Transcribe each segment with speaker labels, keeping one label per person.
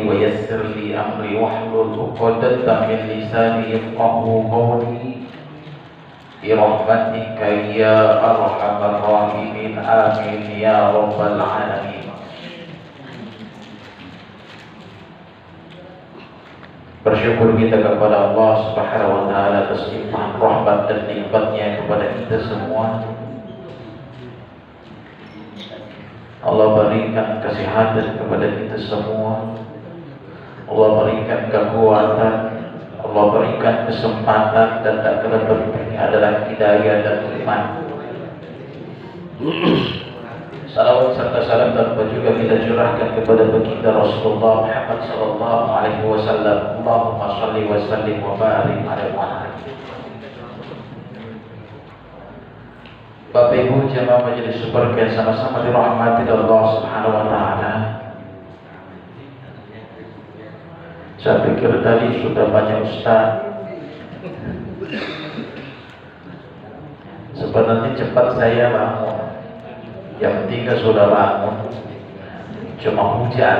Speaker 1: ويسر لي أمري واحلل عقدة من لساني يفقهوا قولي برحمتك يا أرحم الراحمين آمين يا رب العالمين. Bersyukur kita kepada Allah Subhanahu wa taala atas limpahan rahmat dan nikmat-Nya kepada kita semua. Allah berikan kesehatan kepada kita semua. Allah berikan kekuatan, Allah berikan kesempatan, dan tak kalah pentingnya adalah hidayah dan iman. Salawat serta salam dan juga kita curahkan kepada baginda Rasulullah Muhammad sallallahu alaihi wasallam. Allahumma shalli wa sallim wa barik alaihi wa sallam. Bapak Ibu jamaah majelis syukur yang sama-sama dirahmati Allah Subhanahu wa taala. Saya pikir tadi sudah banyak ustaz. Sebenarnya cepat saya bangun. Yang ketiga sudah bangun, cuma hujan,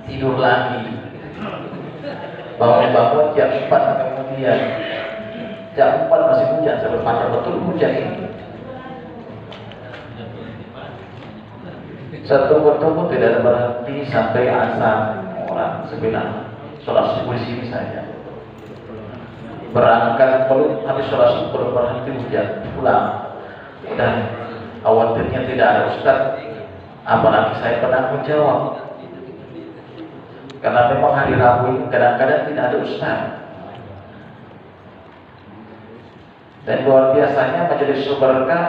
Speaker 1: tidur lagi, bangun-bangun jam 4 kemudian, jam 4 masih hujan, sampai panjang betul hujan ini. Saya tunggu-tunggu tidak ada berhenti sampai azan orang 9 sholat subuh di sini saja. Berangkat belum habis sholat subuh berhenti hujan, pulang. Udah khawatirnya tidak ada ustaz, apalagi saya penanggung jawab. Karena memang hari Rabu ini kadang-kadang tidak ada ustaz. Dan luar biasanya majelis berkah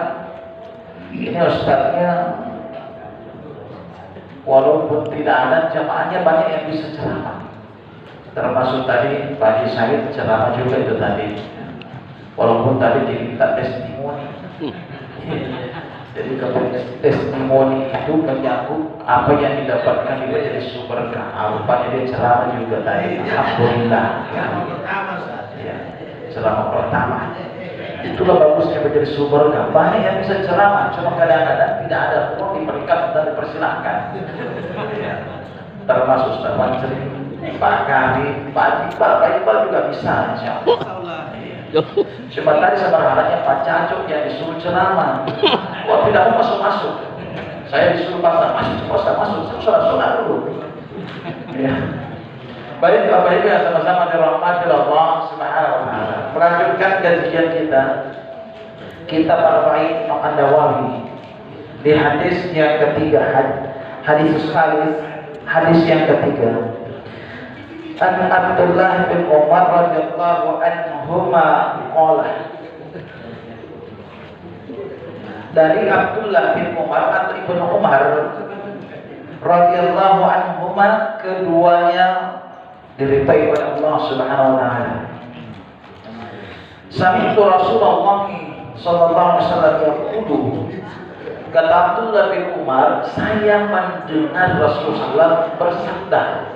Speaker 1: ini ustaznya walaupun tidak ada jamaahnya banyak yang bisa ceramah. Termasuk tadi Pak Haji Said ceramah juga itu tadi. Walaupun tadi diminta testimoni. Jadi kalau testimoni itu menyangkut apa yang didapatkan di majelis berkah. Rupanya dia ceramah juga tadi. Alhamdulillah. Ya, ceramah pertama. Itulah bagusnya majelis berkah. Banyak yang bisa ceramah, cuma kadang-kadang tidak ada ruang diberikan dan dipersilahkan. Ya. Termasuk Ustaz Mansuri, Pak Kami, Pak Iqbal juga bisa, insya Allah. Cuma tadi saya berharapnya Pak Cacok yang disuruh ceramah. Wah, tidak mau masuk-masuk. Saya disuruh pasang masuk, saya sholat dulu. Ya. Baik Bapak Ibu yang sama-sama dirahmati Allah Subhanahu wa taala. Melanjutkan kajian kita kitab Arba'in An-Nawawi di hadis yang ketiga, hadis yang ketiga. An Abdullah bin Umar radhiyallahu anhuma qala. Dari Abdullah bin Umar atau Ibnu Umar radhiyallahu anhuma, keduanya diridhai oleh Allah Subhanahu wa taala. Sami'tu Rasulullah sallallahu alaihi wasallam yaqulu. Kata Abdullah bin Umar, saya mendengar Rasulullah bersabda,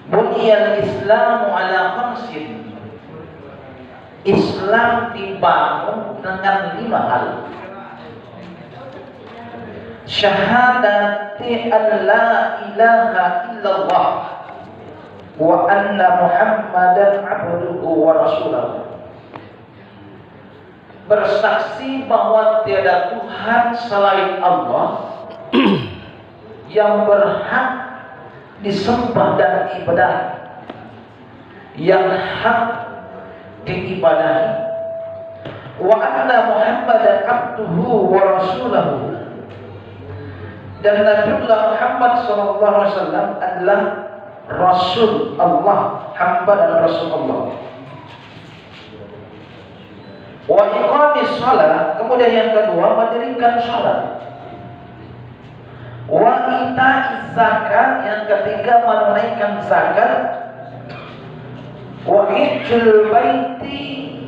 Speaker 1: Buniyal Islamu ala khamsin. Islam dibangun dengan 5 hal. Syahadati an la ilaha illallah wa anna Muhammadan abduhu wa rasuluh. Bersaksi bahwa tiada Tuhan selain Allah yang berhak disembah dan ibadahi, yang hak diibadahi, wa anna Muhammadan abduhu wa rasuluhu, dan Nabiullah Muhammad SAW adalah Rasul Allah, hamba dan Rasul Allah. Wa iqamis shalah, kemudian yang kedua mendirikan salat. Wa ita'iz zakat, yang ketiga menunaikan zakat. Wa hajjul baiti,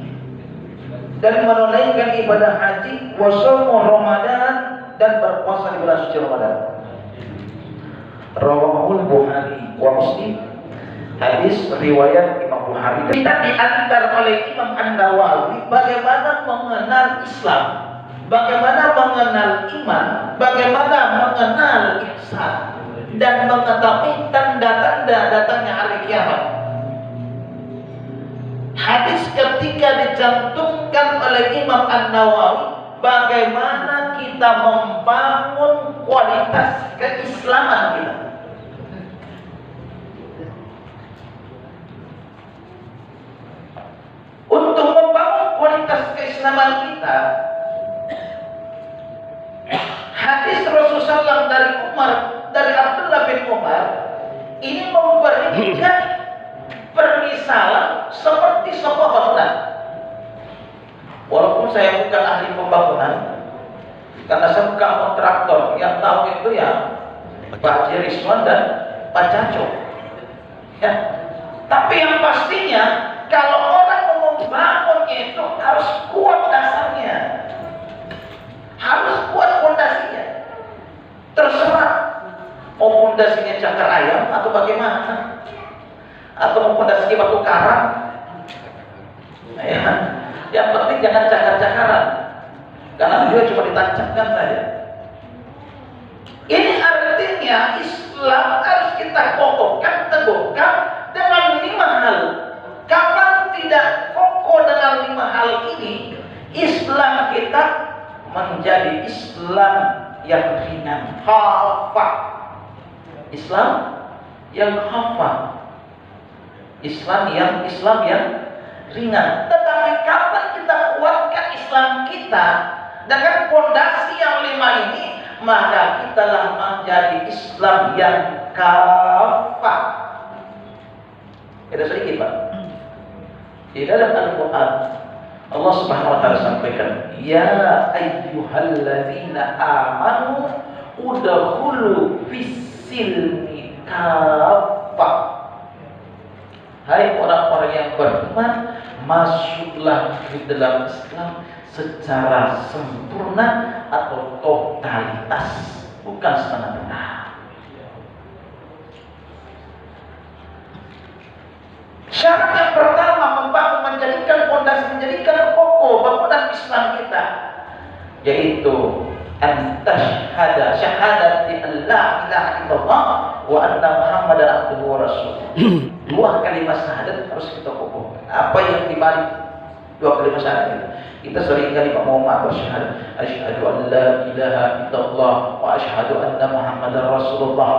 Speaker 1: dan menunaikan ibadah haji. Wa shaum Ramadan, dan berpuasa di bulan suci Ramadan. Rawahul Bukhari wa Muslim. Hadis riwayat Imam Bukhari. Kita diantar oleh Imam An-Nawawi bagaimana mengenal Islam, bagaimana mengenal iman, bagaimana mengenal mengetahui tanda-tanda datangnya hari kiamat. Hadis ketika dicantumkan oleh Imam An-Nawawi, bagaimana kita membangun kualitas keislaman kita. Untuk membangun kualitas keislaman kita, hadis Rasulullah dari Abdullah bin Umar ini memberikan permisalan seperti sebuah bangunan. Walaupun saya bukan ahli pembangunan, karena saya bukan kontraktor, yang tahu itu ya Pak Jiriswan dan Pak Caco. Ya. Tapi yang pastinya kalau orang mau membangunnya itu harus kuat dasarnya, harus kuat fondasinya. Terserah mau fondasinya cakar ayam atau bagaimana, atau mau fondasinya batu karang. Ya. Yang penting jangan cakar-cakaran, karena dia cuma ditancapkan saja. Ini artinya Islam harus kita kokohkan, teguhkan dengan 5 hal. Kalau tidak kokoh dengan 5 hal ini, Islam kita menjadi Islam yang ringan, khafah. Islam yang khafah, Islam yang ringan. Tetapi kapan kita kuatkan Islam kita dengan fondasi yang 5 ini, maka kita telah menjadi Islam yang kafah. Ada sedikit Pak. Di dalam Al-Quran Allah Subhanahu wa taala sampaikan, ya ayyuhalladzina amanu udkhulu fis-silmi kafah. Hai orang-orang yang beriman, masuklah di dalam Islam secara sempurna atau totalitas, bukan setengah-setengah. Syarat yang pertama membangun, menjadikan fondasi, menjadikan kokoh bangunan Islam kita, yaitu antashhada syahadati an la ilaha illallah wa anna muhammadan abduhu wa rasuluh. 2 kalimat syahadat harus kita kokohkan. Apa yang dibalik 2 kalimat syahadat itu? Kita seringkali mau bersyahadat, asyhadu an la ilaha illallah wa asyhadu anna muhammadan rasulullah.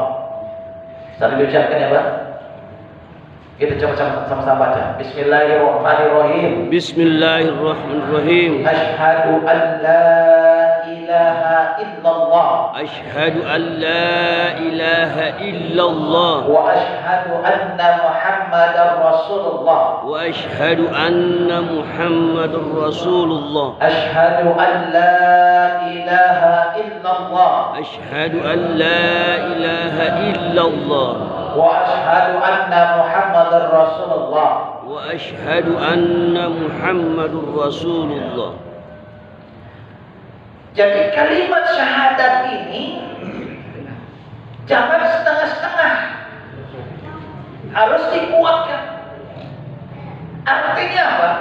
Speaker 1: Sering diucapkan ya Pak? Kita coba sama-sama baca. Bismillahirrahmanirrahim.
Speaker 2: Bismillahirrahmanirrahim.
Speaker 1: Asyhadu an la ilaha illallah.
Speaker 2: Asyhadu an la ilaha illallah.
Speaker 1: Wa asyhadu anna Muhammadar Rasulullah.
Speaker 2: Wa asyhadu anna Muhammadar Rasulullah.
Speaker 1: Asyhadu an la ilaha illallah.
Speaker 2: Asyhadu an la ilaha illallah.
Speaker 1: Wa asyhadu anna Muhammadar Rasulullah.
Speaker 2: Wa asyhadu anna Muhammadur Rasulullah.
Speaker 1: Jadi kalimat syahadat ini jangan setengah-setengah, harus dikuatkan. Artinya apa?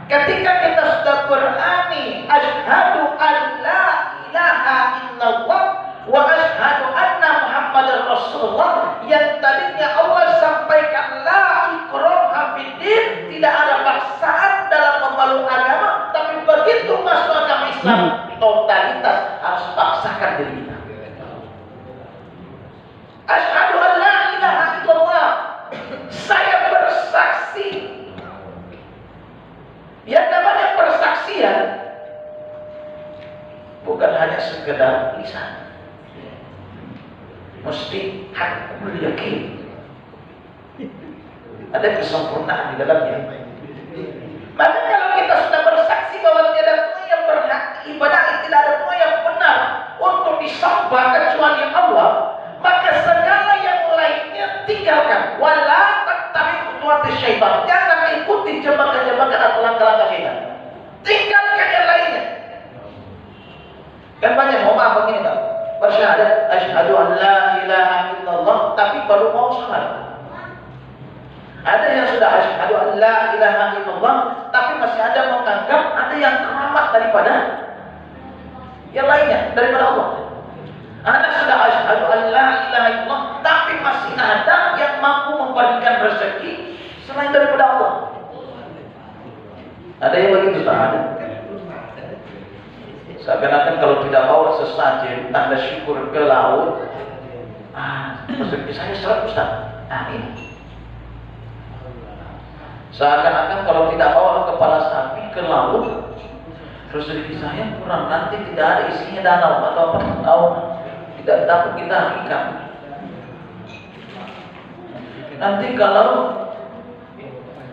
Speaker 1: Ketika kita sudah berani asyhadu an la ilaha illallah wa asyhadu anna Muhammadar Rasulullah, yang tadinya Allah sampaikan la ikraha fiddin, tidak ada paksaan dalam memeluk agama, tapi begitu masuk agama Islam totalitas harus paksakan diri kita. Asyhadu an la ilaha illallah, saya bersaksi. Yang namanya persaksian bukan hanya sekedar lisan, mesti hakul yakin, ada kesempurnaan di dalamnya. Maka kalau kita sudah bersaksi bahwa tiada Tuhan yang berhak diibadahi, tidak ada Tuhan yang benar untuk disembah kecuali Allah, maka segala yang lainnya tinggalkan. Wala tattabi khutuwati syaitan, jangan ikuti jebakan-jebakan atau langkah-langkah syaitan. Tinggalkan yang lainnya. Kan banyak mau apa begini Pak? Bersyahadat asyhadu an la ilaha illallah tapi baru mau salat. Ada yang sudah asyhadu an la ilaha illallah tapi masih ada menganggap ada yang keramat daripada yang lainnya, daripada Allah. Ada sudah asyhadu an la ilaha illallah tapi masih ada sudah ada. Seakan-akan kalau tidak bawa sesajen tanda syukur ke laut, rezeki saya 100 Ustaz. Ini. Seakan-akan kalau tidak bawa kepala sapi ke laut, rezeki saya kurang, nanti tidak ada isinya danau atau apa tahu, tidak dapat kita ikan. Nanti kalau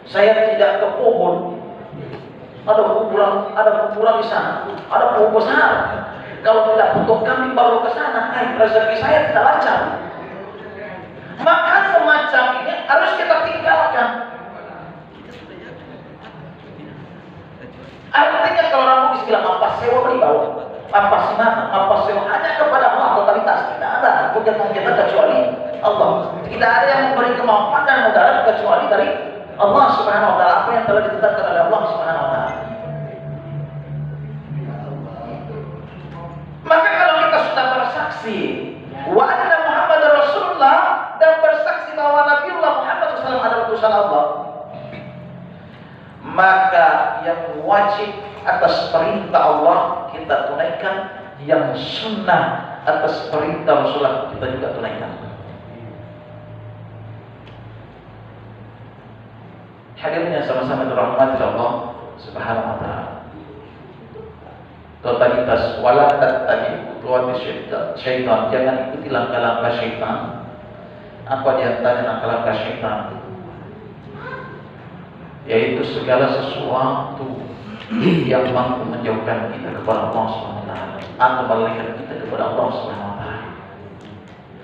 Speaker 1: saya tidak ke pohon, ada kuburan di sana, ada pohon besar. Kalau tidak butuh kambing baru ke sana, rezeki saya tidak lancar. Maka semacam ini harus kita tinggalkan. Artinya kalau orang Bugis bilang apa sewa beli bawah, apa simana, apa sewa, hanya kepada Allah totalitas. Tidak ada kegiatan kita kecuali Allah. Tidak ada yang memberi kemampuan dan mudarat kecuali dari Allah Subhanahu wa taala, apa yang telah ditetapkan oleh Allah Subhanahu wa taala. Maka kalau kita sudah bersaksi wa anna Muhammadar Rasulullah dan bersaksi bahwa Nabiullah Muhammad SAW adalah utusan Allah, maka yang wajib atas perintah Allah kita tunaikan, yang sunnah atas perintah Rasulullah kita juga tunaikan. Hadirin yang sama-sama dirahmati Allah Subhanahu wa taala. Totalitas wala tattabi khutuwati syaitan, jangan ikuti langkah-langkah syaitan. Apa di antara langkah-langkah syaitan? Yaitu segala sesuatu yang mampu menjauhkan kita kepada Allah Subhanahu wa taala atau melarikan kita kepada Allah Subhanahu wa taala.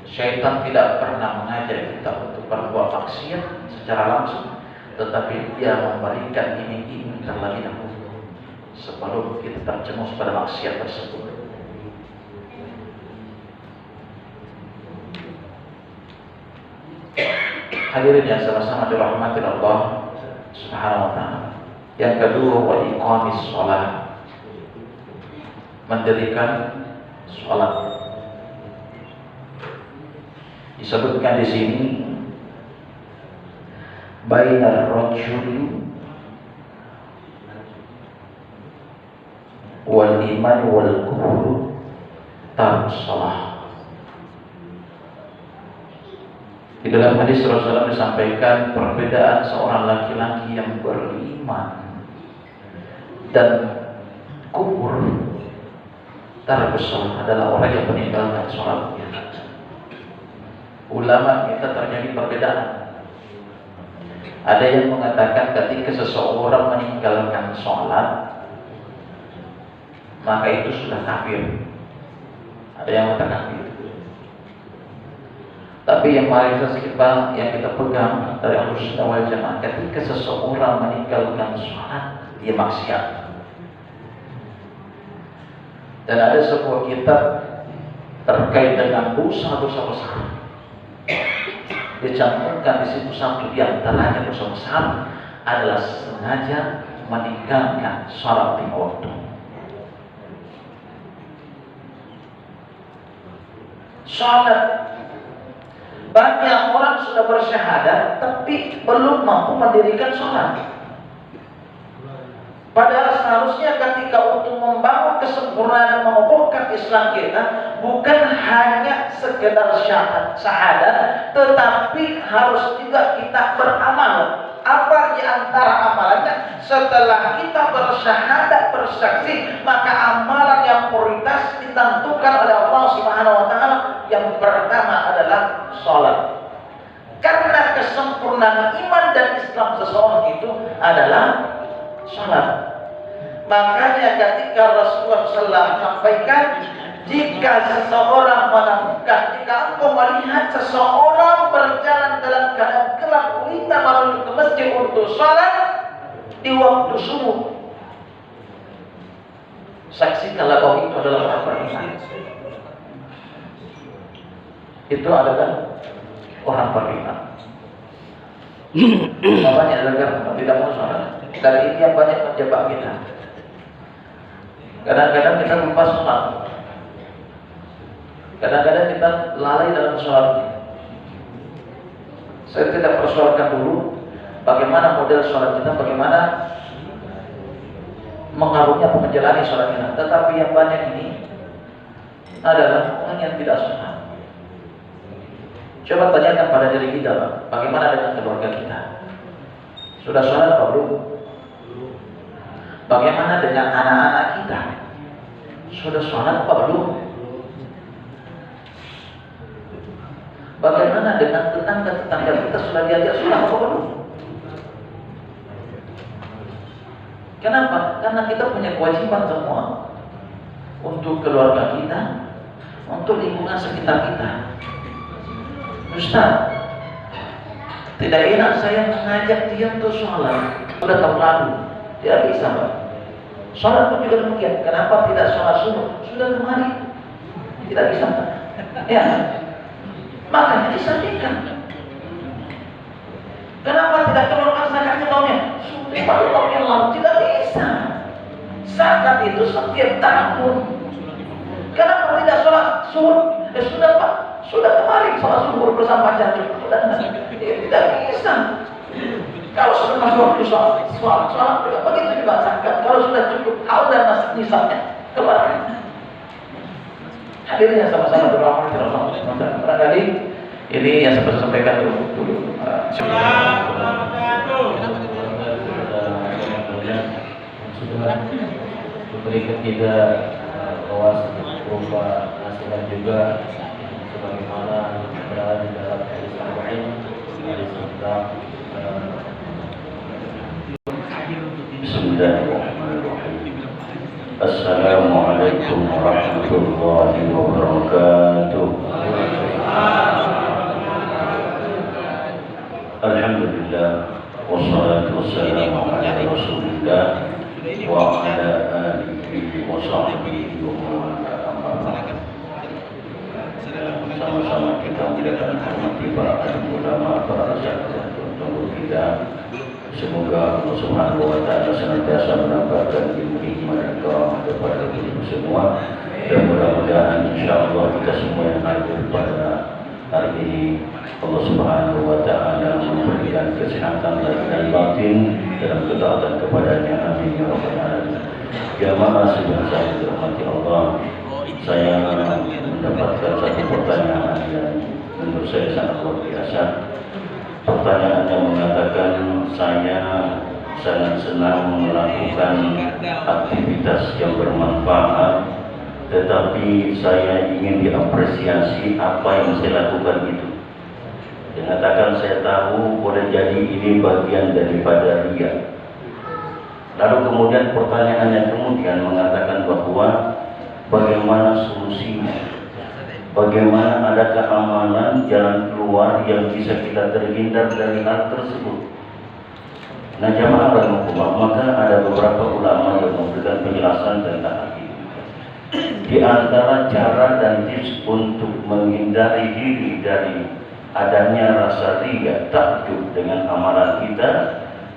Speaker 1: Syaitan tidak pernah mengajak kita untuk berbuat maksiat secara langsung, tetapi dia memberikan iming-iming terlebih dahulu sebelum kita terjerumus pada maksiat tersebut. Hadirin yang sama-sama dirahmati Allah Subhanahu wa taala. Yang kedua, wa iqamis shalah, mendirikan salat. Disebutkan di sini bainar rajuli wal iman wal kufur tarkus shalah. Di dalam hadis Rasulullah disampaikan perbedaan seorang laki-laki yang beriman dan kufur tarkus shalah adalah orang yang meninggalkan sholatnya. Ulama kita terjadi perbedaan. Ada yang mengatakan ketika seseorang meninggalkan sholat maka itu sudah kafir. Ada yang mengatakan itu. Tapi yang mayoritas kita yang kita pegang dari Ahlussunnah wal Jamaah, ketika seseorang meninggalkan sholat dia maksiat. Dan ada sebuah kitab terkait dengan dosa-dosa besar. Dicantumkan di situ satu di antaranya dosa besar adalah sengaja meninggalkan sholat lima waktu. Sholat, banyak orang sudah bersyahadat tapi belum mampu mendirikan sholat. Padahal seharusnya ketika untuk membangun kesempurnaan mengokohkan Islam kita bukan hanya sekedar syahadat, tetapi harus juga kita beramal. Apa di antara amalannya? Setelah kita bersyahadat, bersaksi, maka amalan yang prioritas ditentukan oleh Allah Subhanahu wa taala. Yang pertama adalah sholat. Karena kesempurnaan iman dan Islam seseorang itu adalah sholat. Makanya ketika Rasulullah SAW sampaikan, jika seseorang melakukan, jika engkau melihat seseorang berjalan dalam keadaan gelap gulita menuju ke masjid untuk sholat di waktu subuh, saksikanlah bahwa itu adalah orang beriman. Itu adalah orang beriman. Banyak agar tidak mau sholat. Kali ini yang banyak menjebak kita. Kadang-kadang kita lupa sholat. Kadang-kadang kita lalai dalam sholat. Saya tidak persoalkan dulu bagaimana model sholat kita, bagaimana mengarungnya menjalani sholatnya, tetapi yang banyak ini adalah orang yang tidak sholat. Coba tanyakan pada diri kita, Pak, bagaimana dengan keluarga kita? Sudah sholat atau belum? Bagaimana dengan anak-anak kita? Sudah sholat atau belum? Bagaimana dengan tetangga-tetangga kita, sudah diajak sholat atau belum? Kenapa? Karena kita punya kewajiban semua untuk keluarga kita, untuk lingkungan sekitar kita. Ustaz, tidak enak saya mengajak dia untuk sholat. Sudah tahun lalu, tidak bisa, Pak. Sholat pun juga demikian. Kenapa tidak sholat subuh? Sudah kemarin, tidak bisa, Pak. Ya, makanya disampaikan. Kenapa tidak keluarkan zakatnya tahunnya? Sudah pada tahun yang lalu, tidak bisa. Zakat itu setiap tahun. Kenapa tidak sholat subuh? Sudah, Pak. Sudah kemarin sholat subuh bersama pacar cukup. Sudah, tidak bisa. Kalau sudah masuk waktu sholat juga begitu juga zakat. Kalau sudah cukup haul dan nisabnya, keluarkan. Hadirnya sama-sama berdoa barangkali ini yang saya sampaikan dulu.
Speaker 3: Sudah memberikan kita wawasan berupa nasihat juga sebagaimana berada di dalam hadis Al-Qur'an hadis tentang Bismillahirrahmanirrahim. Assalamualaikum warahmatullahi wabarakatuh. Alhamdulillah wassalatu wassalamu ala Rasulillah wa ala alihi wa sahbihi wa man wala. Sama-sama kita muliakan hormati para ulama, para asatidz untuk kita. Semoga Allah Subhanahu wa taala senantiasa menambahkan ilmu hikmah dan karamah kepada kita semua, dan mudah-mudahan insyaallah kita semua yang hadir pada hari ini Allah Subhanahu wa taala memberikan kesehatan lahir dan batin dalam ketaatan kepada-Nya. Amin ya rabbal alamin. Jamaah sekalian saya dirahmati Allah, saya mendapatkan satu pertanyaan yang menurut saya sangat luar biasa. Pertanyaannya mengatakan, saya sangat senang melakukan aktivitas yang bermanfaat, tetapi saya ingin diapresiasi apa yang saya lakukan itu. Mengatakan saya tahu boleh jadi ini bagian daripada riya. Lalu kemudian pertanyaannya kemudian mengatakan bahwa bagaimana solusinya? Bagaimana ada keamanan jalan keluar yang bisa kita terhindar dari hal tersebut? Nah, jamaah rahimahullah, maka ada beberapa ulama yang memberikan penjelasan tentang hal ini. Di antara cara dan tips untuk menghindari diri dari adanya rasa riya, takjub dengan amalan kita,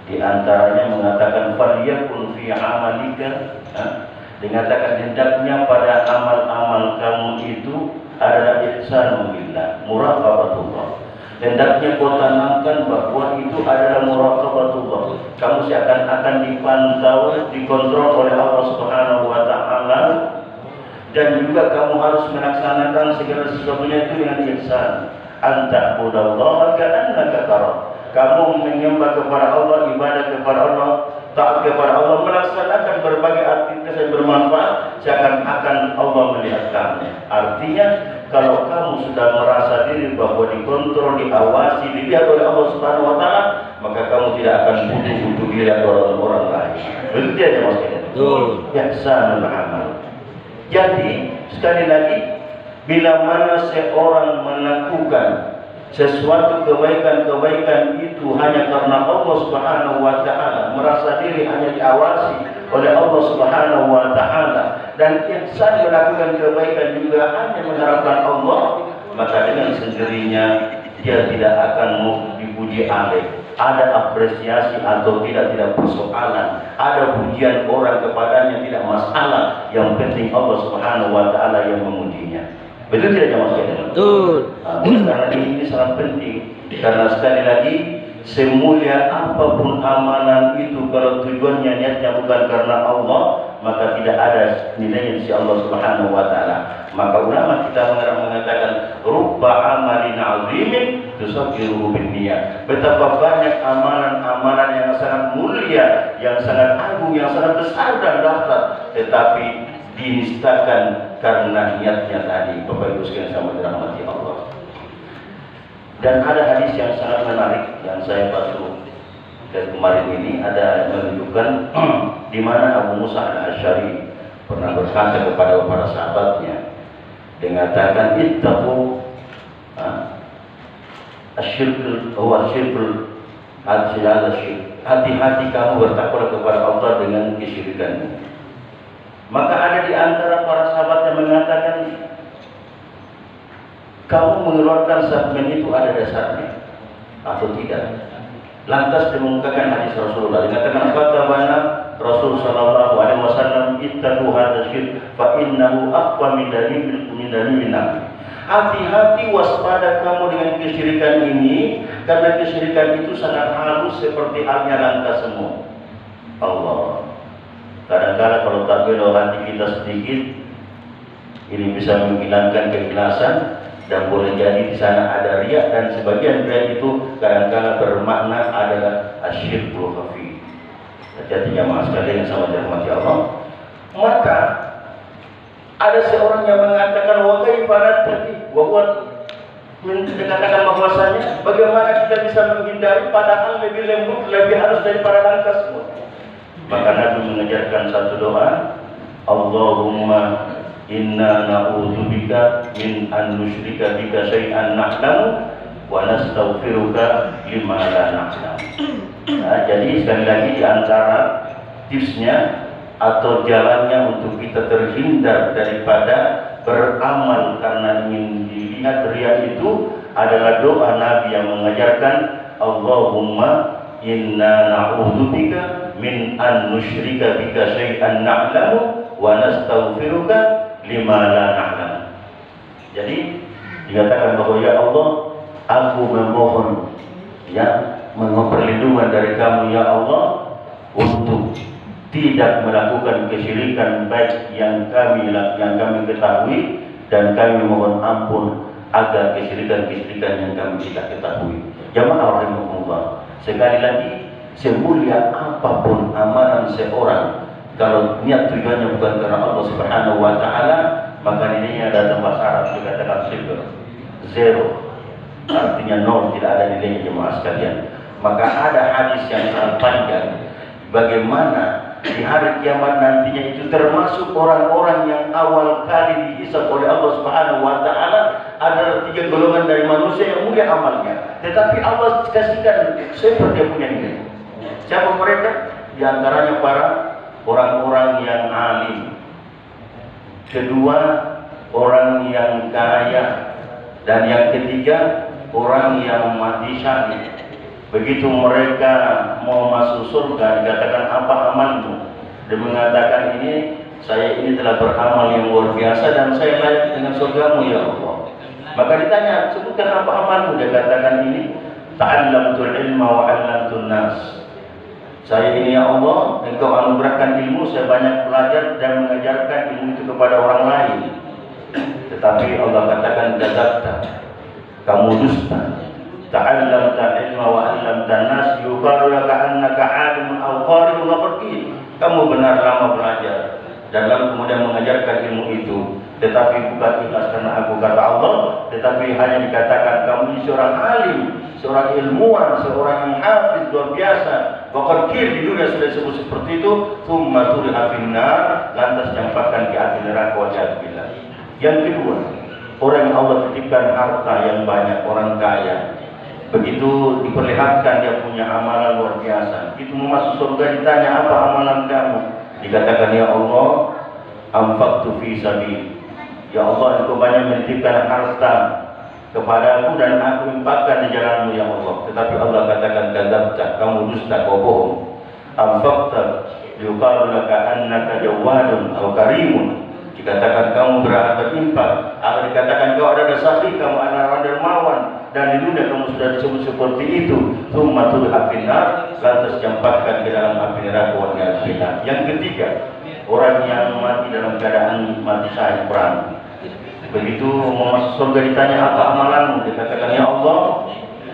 Speaker 3: di antaranya mengatakan faliyakun fi amalika, dikatakan hendaknya pada amal-amal kamu itu adalah ihsan billah, muraqabatullah. Hendaknya kau tanamkan bahwa itu adalah muraqabatullah. Kamu seakan-akan dipantau, dikontrol oleh Allah Subhanahu wa taala, dan juga kamu harus melaksanakan segala sesuatunya itu dengan ihsan. Anta'budallaha ka'annaka tarah. Kamu menyembah kepada Allah, ibadah kepada Allah, taat kepada Allah, melaksanakan berbagai aktivitas yang bermanfaat seakan-akan Allah melihat kamu. Artinya, kalau kamu sudah merasa diri bahwa dikontrol, diawasi, dilihat oleh Allah Subhanahu wa taala, maka kamu tidak akan butuh dilihat orang lain. Begitu aja maksudnya. Ihsanul amal. Jadi, sekali lagi, bila mana seorang melakukan sesuatu kebaikan-kebaikan itu hanya karena Allah Subhanahu wa taala, merasa diri hanya diawasi oleh Allah Subhanahu wa taala, dan ihsan melakukan kebaikan juga hanya mengharapkan Allah, maka dengan sendirinya dia tidak akan mau dipuji alih. Ada apresiasi atau tidak persoalan, ada pujian orang kepadanya tidak masalah, yang penting Allah Subhanahu wa taala yang memujinya. Betul tidak jemaah sekalian?
Speaker 2: Betul.
Speaker 3: Karena ini sangat penting, karena sekali lagi semulia apapun amalan itu, kalau tujuannya niatnya bukan karena Allah, maka tidak ada nilainya di sisi Allah Subhanahu wa taala. Maka ulama kita mengatakan rubba amalin azimin tusabbiruhu binniyat. Betapa banyak amalan-amalan yang sangat mulia, yang sangat agung, yang sangat besar dan dahsyat, tetapi dinistakan karena niatnya tadi. Bapak Ibu sekalian sama dirahmati Allah. Dan ada hadis yang sangat menarik yang saya baca dan kemarin ini, ada menunjukkan di mana Abu Musa al-Asy'ari pernah berkata kepada para sahabatnya, mengatakan ittaqu asyirkul wa syirkul al-syirk. Hati-hati kamu bertakwa kepada Allah dengan kesyirikanmu. Maka ada di antara para sahabat yang mengatakan, kamu mengeluarkan statement itu ada dasarnya atau tidak? Lantas dimungkinkan hadis Rasulullah dikatakan fatabana Rasul sallallahu alaihi wasallam ittaqu hadza syirk fa innahu aqwa min dalil. Hati-hati, waspada kamu dengan kesyirikan ini, karena kesyirikan itu sangat halus seperti halnya langkah semua. Allah. Kadang-kadang kalau tak belok hati kita sedikit, ini bisa menghilangkan keikhlasan. Dan boleh jadi di sana ada riya, dan sebagian riya itu kadang-kadang bermakna adalah asyirkul khafi. Jadi jamaah sekalian yang sama dirahmati Allah. Maka ada seorang yang mengatakan wa kaifa tadi bahwa mengatakan bahwasanya bagaimana kita bisa menghindari, padahal lebih lembut, lebih halus daripada langkah semua. Maka Nabi mengajarkan satu doa, Allahumma inna na'udzubika min an nusyrika bika syai'an na'lamu wa nastaghfiruka lima la na'lam. Nah, jadi sekali lagi di antara tipsnya atau jalannya untuk kita terhindar daripada beramal karena ingin dilihat riya itu adalah doa Nabi yang mengajarkan Allahumma inna na'udzubika min an nusyrika bika syai'an na'lamu wa nastaghfiruka lima la na'lam. Jadi dikatakan bahwa ya Allah, aku memohon memohon perlindungan dari kamu ya Allah untuk tidak melakukan kesyirikan baik yang kami ketahui, dan kami mohon ampun agar kesyirikan-kesyirikan yang kami tidak ketahui. Jamaah rahimahumullah, sekali lagi, semulia apapun amalan seorang, kalau niat tujuannya bukan karena Allah Subhanahu wa taala, maka nilainya dalam bahasa Arab dikatakan sifir, zero, artinya nol, tidak ada nilainya jemaah sekalian. Maka ada hadis yang sangat panjang bagaimana di hari kiamat nantinya itu termasuk orang-orang yang awal kali dihisab oleh Allah Subhanahu wa taala adalah 3 golongan dari manusia yang mulia amalnya, tetapi Allah kasihkan seperti punya nilai. Siapa mereka? Di antaranya para orang-orang yang alim, kedua orang yang kaya, dan yang ketiga orang yang mati syahid. Begitu mereka mau masuk surga, dikatakan apa amalmu? Dia mengatakan saya ini telah beramal yang luar biasa dan saya layak dengan surgamu ya Allah. Maka ditanya, sebutkan apa amalmu? Dia katakan ta'allamtul ilma wa 'allamtun nas. Saya ini ya Allah, engkau anugerahkan ilmu, saya banyak belajar dan mengajarkan ilmu itu kepada orang lain. Tetapi Allah katakan kadzabta, kamu dusta. Ta'allamta ilma wa 'allamtan nas yuqalu laka annaka 'alimun aw qari'un wa faqih. Kamu benar lama belajar dan lalu kemudian mengajarkan ilmu itu, tetapi bukan ikhlas karena aku kata Allah, tetapi hanya dikatakan kamu ini seorang alim, seorang ilmuwan, seorang yang hafiz luar biasa. Bahkan di dunia sudah disebut seperti itu, tsumma turiha finnar, lantas campakkan di api neraka waliyadzubillah. Yang kedua, orang yang Allah titipkan harta yang banyak, orang kaya, begitu diperlihatkan dia punya amalan luar biasa, itu mau masuk surga ditanya apa amalan kamu, dikatakan ya Allah, anfaqtu fi sabil. Ya Allah, engkau banyak menitipkan harta kepadaku dan aku infakkan di jalanmu ya Allah. Tetapi Allah katakan kadzabta, kamu dusta, kau bohong. Anfaqta yuqalu laka annaka jawadun aw karimun. Dikatakan kamu berinfak, akan dikatakan kau adalah sakhih, kamu adalah dermawan, dan di dunia kamu sudah disebut seperti itu, tsumma tud'a finnar, lantas campakkan ke dalam api neraka wal billah. Yang ketiga, orang yang mati dalam keadaan mati syahid perang. Begitu mau masuk surga ditanya apa amalanmu, dia katakan ya Allah,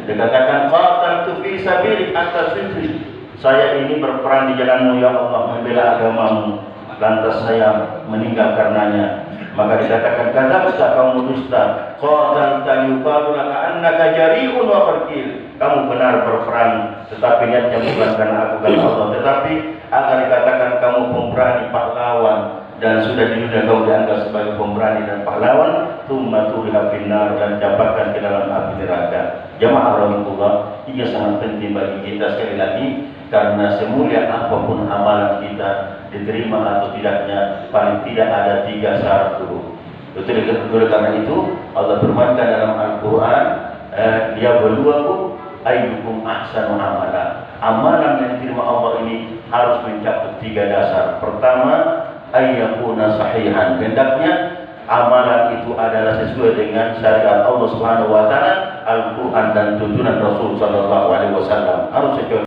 Speaker 3: dia katakan qataltu fi sabilik anta sifri, saya ini berperang di jalanmu ya Allah, membela agamamu, lantas saya meninggal karenanya. Maka dikatakan kadzabta, kamu dusta, qatalta yuqalu laka annaka jari'un wa farqil, kamu benar berperang tetapi niatnya bukan karena aku karena Allah, tetapi akan dikatakan kamu pemberani pahlawan dan sudah di dunia kau dianggap sebagai pemberani dan pahlawan, tsumma tud'a finnar, dan campakkan ke dalam api neraka. Jamaah rahimahullah, ini sangat penting bagi kita sekali lagi, karena semulia apapun amalan kita, diterima atau tidaknya, paling tidak ada 3 syarat dulu. Oleh karena itu Allah firmankan dalam Al-Quran, dia berluaku ayyukum ahsanu amala. Amalan yang diterima Allah ini harus mencakup 3 dasar. Pertama, ayyakuna sahihan, hendaknya amalan itu adalah sesuai dengan syariat Allah Subhanahu wa taala, Al-Qur'an dan tuntunan Rasul sallallahu alaihi wasallam, harus sesuai.